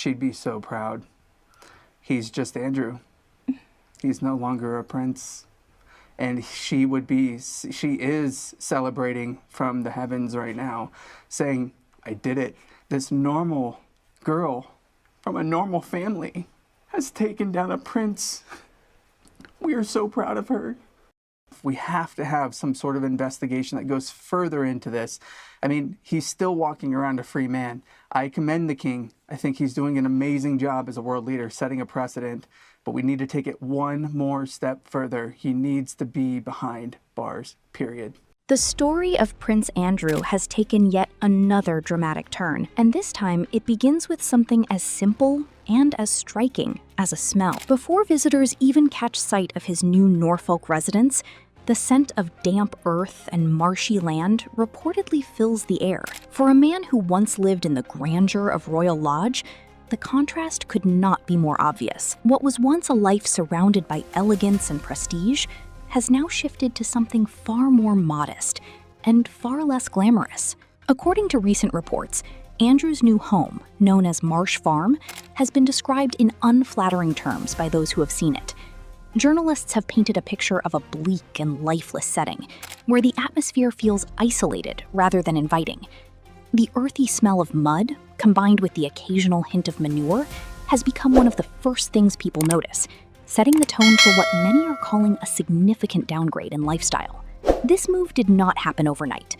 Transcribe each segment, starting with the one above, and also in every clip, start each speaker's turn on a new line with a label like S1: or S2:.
S1: she'd be so proud. He's just Andrew. He's no longer a prince. And she is celebrating from the heavens right now, saying, I did it. This normal girl from a normal family has taken down a prince. We are so proud of her. We have to have some sort of investigation that goes further into this. I mean, he's still walking around a free man. I commend the king. I think he's doing an amazing job as a world leader, setting a precedent. But we need to take it one more step further. He needs to be behind bars, period.
S2: The story of Prince Andrew has taken yet another dramatic turn, and this time it begins with something as simple and as striking as a smell. Before visitors even catch sight of his new Norfolk residence, the scent of damp earth and marshy land reportedly fills the air. For a man who once lived in the grandeur of Royal Lodge, the contrast could not be more obvious. What was once a life surrounded by elegance and prestige has now shifted to something far more modest and far less glamorous. According to recent reports, Andrew's new home, known as Marsh Farm, has been described in unflattering terms by those who have seen it. Journalists have painted a picture of a bleak and lifeless setting, where the atmosphere feels isolated rather than inviting. The earthy smell of mud, combined with the occasional hint of manure, has become one of the first things people notice, setting the tone for what many are calling a significant downgrade in lifestyle. This move did not happen overnight.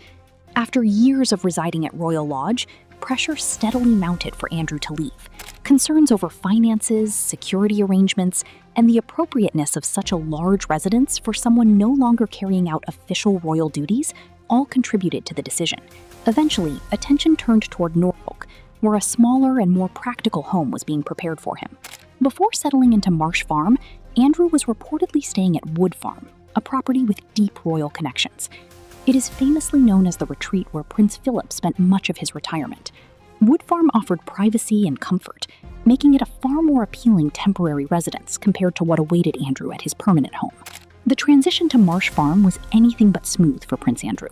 S2: After years of residing at Royal Lodge, pressure steadily mounted for Andrew to leave. Concerns over finances, security arrangements, and the appropriateness of such a large residence for someone no longer carrying out official royal duties all contributed to the decision. Eventually, attention turned toward Norfolk, where a smaller and more practical home was being prepared for him. Before settling into Marsh Farm, Andrew was reportedly staying at Wood Farm, a property with deep royal connections. It is famously known as the retreat where Prince Philip spent much of his retirement. Wood Farm offered privacy and comfort, making it a far more appealing temporary residence compared to what awaited Andrew at his permanent home. The transition to Marsh Farm was anything but smooth for Prince Andrew,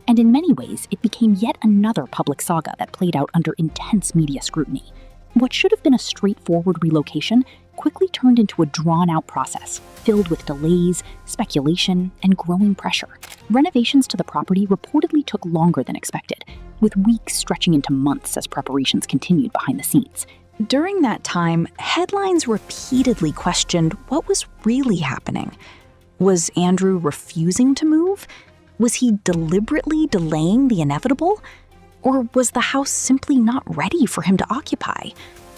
S2: and in many ways it became yet another public saga that played out under intense media scrutiny. What should have been a straightforward relocation quickly turned into a drawn-out process, filled with delays, speculation, and growing pressure. Renovations to the property reportedly took longer than expected, with weeks stretching into months as preparations continued behind the scenes.
S3: During that time, headlines repeatedly questioned what was really happening. Was Andrew refusing to move? Was he deliberately delaying the inevitable? Or was the house simply not ready for him to occupy?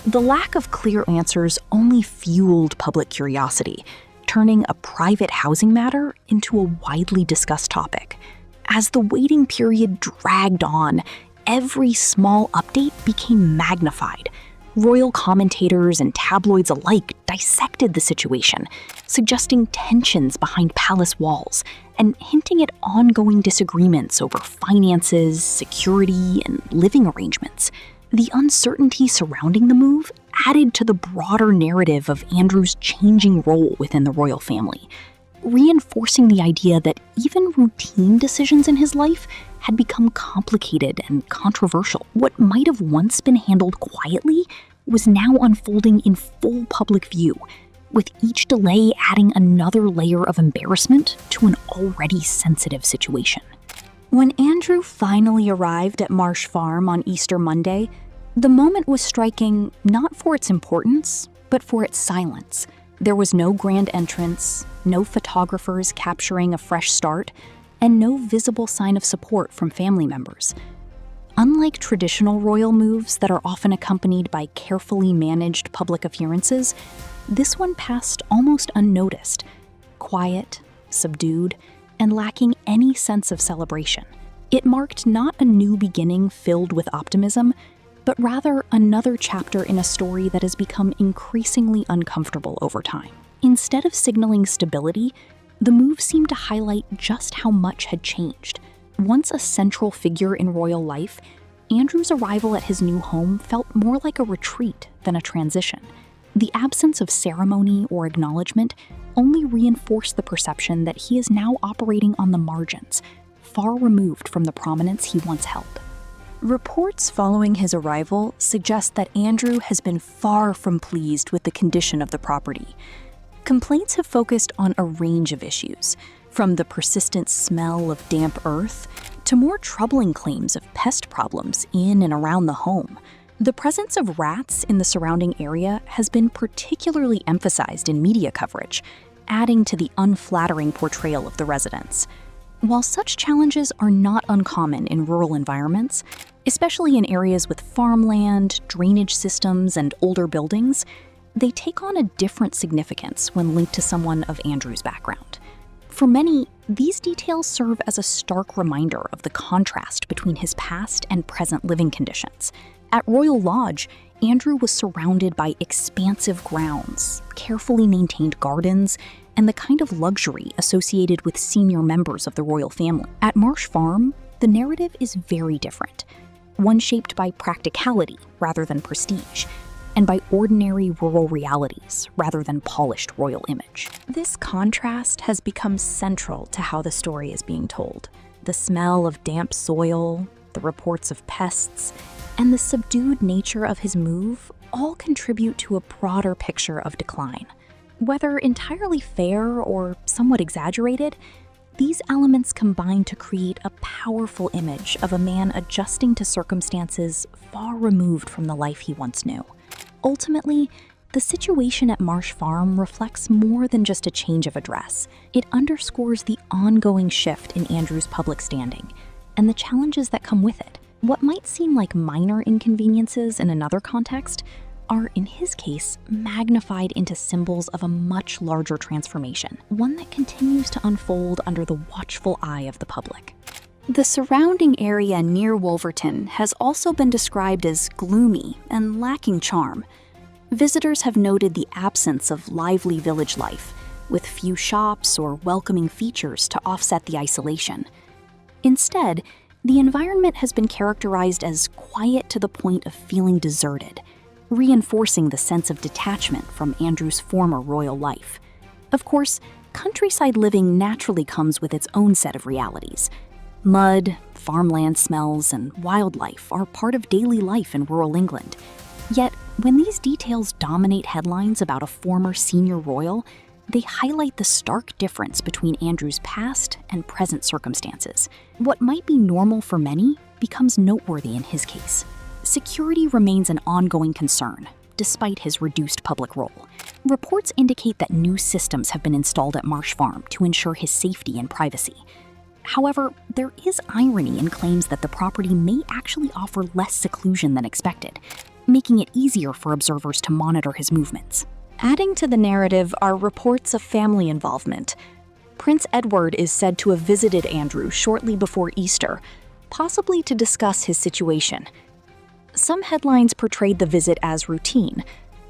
S3: The lack of clear answers only fueled public curiosity, turning a private housing matter into a widely discussed topic. As the waiting period dragged on, every small update became magnified. Royal commentators and tabloids alike dissected the situation, suggesting tensions behind palace walls and hinting at ongoing disagreements over finances, security, and living arrangements. The uncertainty surrounding the move added to the broader narrative of Andrew's changing role within the royal family, reinforcing the idea that even routine decisions in his life had become complicated and controversial. What might have once been handled quietly was now unfolding in full public view, with each delay adding another layer of embarrassment to an already sensitive situation. When Andrew finally arrived at Marsh Farm on Easter Monday, the moment was striking not for its importance, but for its silence. There was no grand entrance, no photographers capturing a fresh start, and no visible sign of support from family members. Unlike traditional royal moves that are often accompanied by carefully managed public appearances, this one passed almost unnoticed, quiet, subdued, and lacking any sense of celebration. It marked not a new beginning filled with optimism, but rather another chapter in a story that has become increasingly uncomfortable over time. Instead of signaling stability, the move seemed to highlight just how much had changed. Once a central figure in royal life, Andrew's arrival at his new home felt more like a retreat than a transition. The absence of ceremony or acknowledgement only reinforced the perception that he is now operating on the margins, far removed from the prominence he once held. Reports following his arrival suggest that Andrew has been far from pleased with the condition of the property. Complaints have focused on a range of issues, from the persistent smell of damp earth to more troubling claims of pest problems in and around the home. The presence of rats in the surrounding area has been particularly emphasized in media coverage, adding to the unflattering portrayal of the residents. While such challenges are not uncommon in rural environments, especially in areas with farmland, drainage systems, and older buildings, they take on a different significance when linked to someone of Andrew's background. For many, these details serve as a stark reminder of the contrast between his past and present living conditions. At Royal Lodge, Andrew was surrounded by expansive grounds, carefully maintained gardens, and the kind of luxury associated with senior members of the royal family. At Marsh Farm, the narrative is very different, one shaped by practicality rather than prestige, and by ordinary rural realities rather than polished royal image. This contrast has become central to how the story is being told. The smell of damp soil, the reports of pests, and the subdued nature of his move all contribute to a broader picture of decline. Whether entirely fair or somewhat exaggerated, these elements combine to create a powerful image of a man adjusting to circumstances far removed from the life he once knew. Ultimately, the situation at Marsh Farm reflects more than just a change of address. It underscores the ongoing shift in Andrew's public standing and the challenges that come with it. What might seem like minor inconveniences in another context are, in his case, magnified into symbols of a much larger transformation, one that continues to unfold under the watchful eye of the public. The surrounding area near Wolverton has also been described as gloomy and lacking charm. Visitors have noted the absence of lively village life, with few shops or welcoming features to offset the isolation. Instead, the environment has been characterized as quiet to the point of feeling deserted, reinforcing the sense of detachment from Andrew's former royal life. Of course, countryside living naturally comes with its own set of realities. Mud, farmland smells, and wildlife are part of daily life in rural England. Yet, when these details dominate headlines about a former senior royal, they highlight the stark difference between Andrew's past and present circumstances. What might be normal for many becomes noteworthy in his case. Security remains an ongoing concern, despite his reduced public role. Reports indicate that new systems have been installed at Marsh Farm to ensure his safety and privacy. However, there is irony in claims that the property may actually offer less seclusion than expected, making it easier for observers to monitor his movements. Adding to the narrative are reports of family involvement. Prince Edward is said to have visited Andrew shortly before Easter, possibly to discuss his situation. Some headlines portrayed the visit as routine,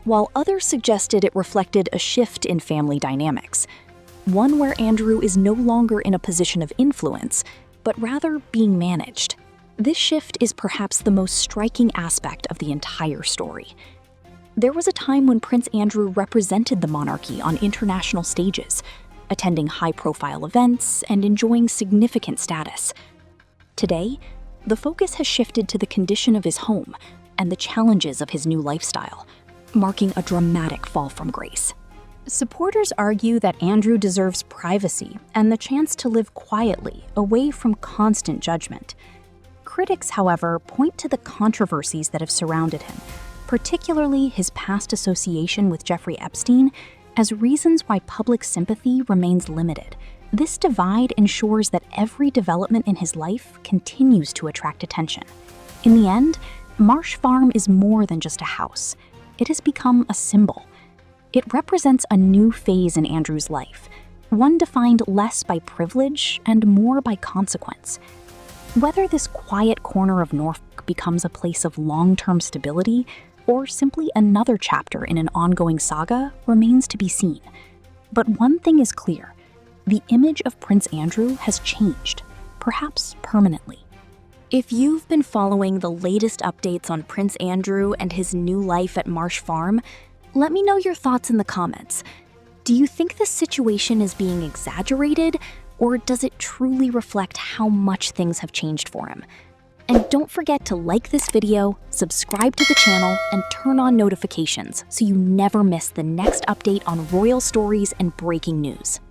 S3: while others suggested it reflected a shift in family dynamics, one where Andrew is no longer in a position of influence, but rather being managed. This shift is perhaps the most striking aspect of the entire story. There was a time when Prince Andrew represented the monarchy on international stages, attending high-profile events and enjoying significant status. Today, the focus has shifted to the condition of his home and the challenges of his new lifestyle, marking a dramatic fall from grace. Supporters argue that Andrew deserves privacy and the chance to live quietly, away from constant judgment. Critics, however, point to the controversies that have surrounded him, particularly his past association with Jeffrey Epstein, as reasons why public sympathy remains limited. This divide ensures that every development in his life continues to attract attention. In the end, Marsh Farm is more than just a house. It has become a symbol. It represents a new phase in Andrew's life, one defined less by privilege and more by consequence. Whether this quiet corner of Norfolk becomes a place of long-term stability or simply another chapter in an ongoing saga remains to be seen. But one thing is clear: the image of Prince Andrew has changed, perhaps permanently. If you've been following the latest updates on Prince Andrew and his new life at Marsh Farm, let me know your thoughts in the comments. Do you think this situation is being exaggerated, or does it truly reflect how much things have changed for him?
S2: And don't forget to like this video, subscribe to the channel, and turn on notifications so you never miss the next update on royal stories and breaking news.